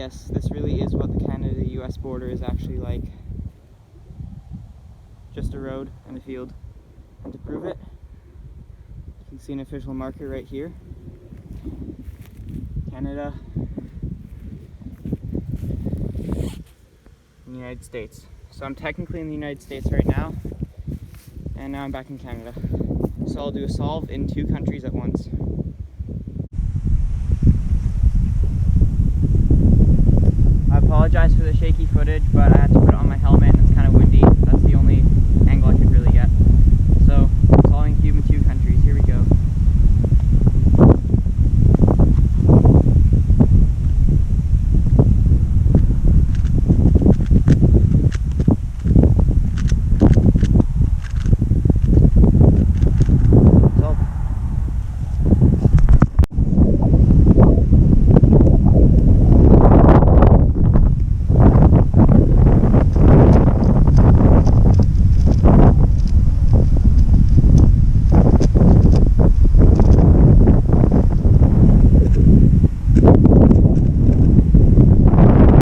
yes, this really is what the Canada-US border is actually like. Just a road and a field. And to prove it, you can see an official marker right here. Canada and the United States. So I'm technically in the United States right now, and now I'm back in Canada. So I'll do a solve in 2 countries at once. I apologize for the shaky footage, but I had to put on my helmet and it's kind of windy. That's the only angle I could really